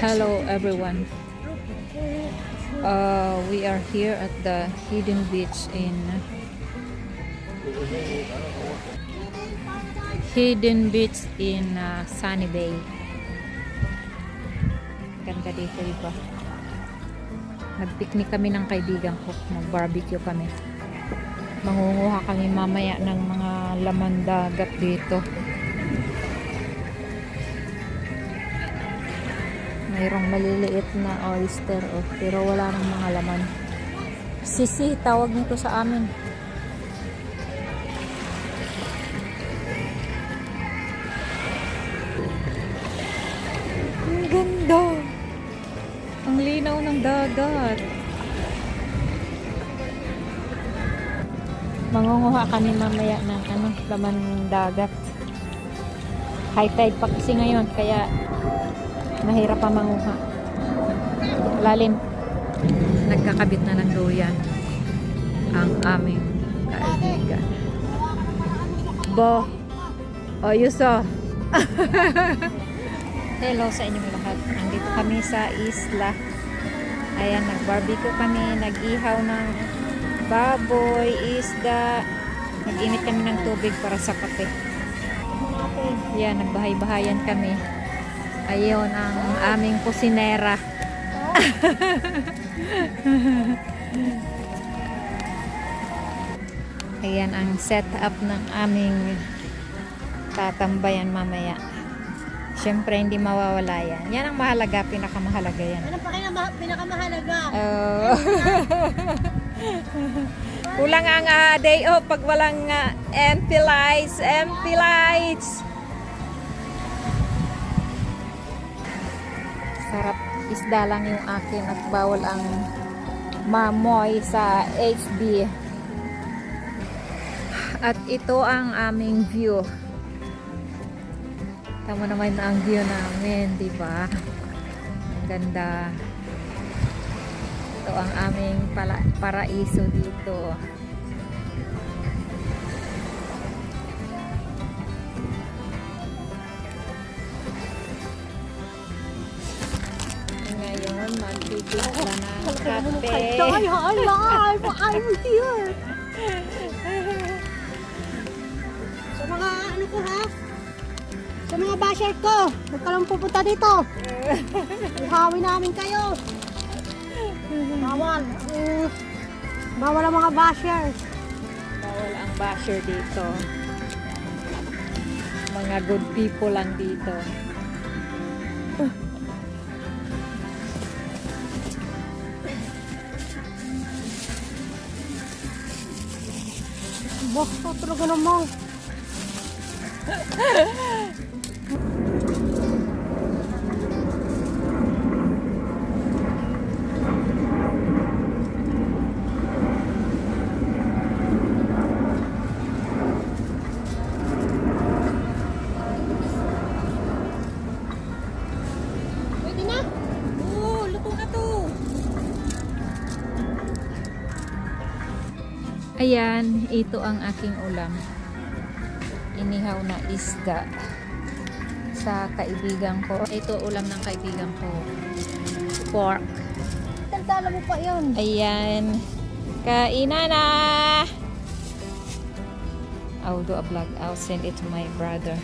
Hello everyone. We are here at the Hidden Beach in Sunny Bay. Ganda dito, diba? Nag-picnic kami ng kaibigan ko. Mag-barbecue kami. Mangunguha kami mamaya ng mga laman dagat dito. Mayroong maliliit na oyster, pero wala nang mga laman. Sisi, tawag nito sa amin. Ang ganda! Ang linaw ng dagat. Mangunguha kami mamaya ng laman dagat. High tide pa kasi ngayon, kaya mahirap pa manguha. Lalim. Nagkakabit na ng duyan ang aming kaibigan. Bo, Yuso. Hello sa inyong lahat. Nandito kami sa isla. Ayan, nag-barbecue kami, nag-ihaw ng baboy, isda. Nag-init kami ng tubig para sa kape. Yan, nagbahay-bahayan kami. Ayun ang aming kusinera. Ayan ang setup ng aming tatambayan mamaya. Siyempre hindi mawawala yan. Yan ang mahalaga, pinakamahalaga yan. Ano pa kaya pinakamahalaga? Kulang ang day off pag walang empty lights. Empty lights. Sarap, isda lang yung akin at bawal ang mamoy sa HB. At ito ang aming view. Tama naman ang view namin, di ba? Ganda. Ito ang aming paraiso dito. Magtitimpla ng kape. I'm here. Sa mga ano ko ha? Sa mga basher ko, huwag ka lang pupunta dito. Ihawin namin kayo. Bawal. Bawal ang mga bashers. Bawal ang basher dito. Mga good people lang dito. Basta talaga naman. Pwede na? Oo, luto na to. Ayan, ito ang aking ulam. Inihaw na isda sa kaibigan ko. Ito ulam ng kaibigan ko. Pork. Tantala mo pa yun. Ayan. Kainan na! I'll do a vlog. I'll send it to my brother.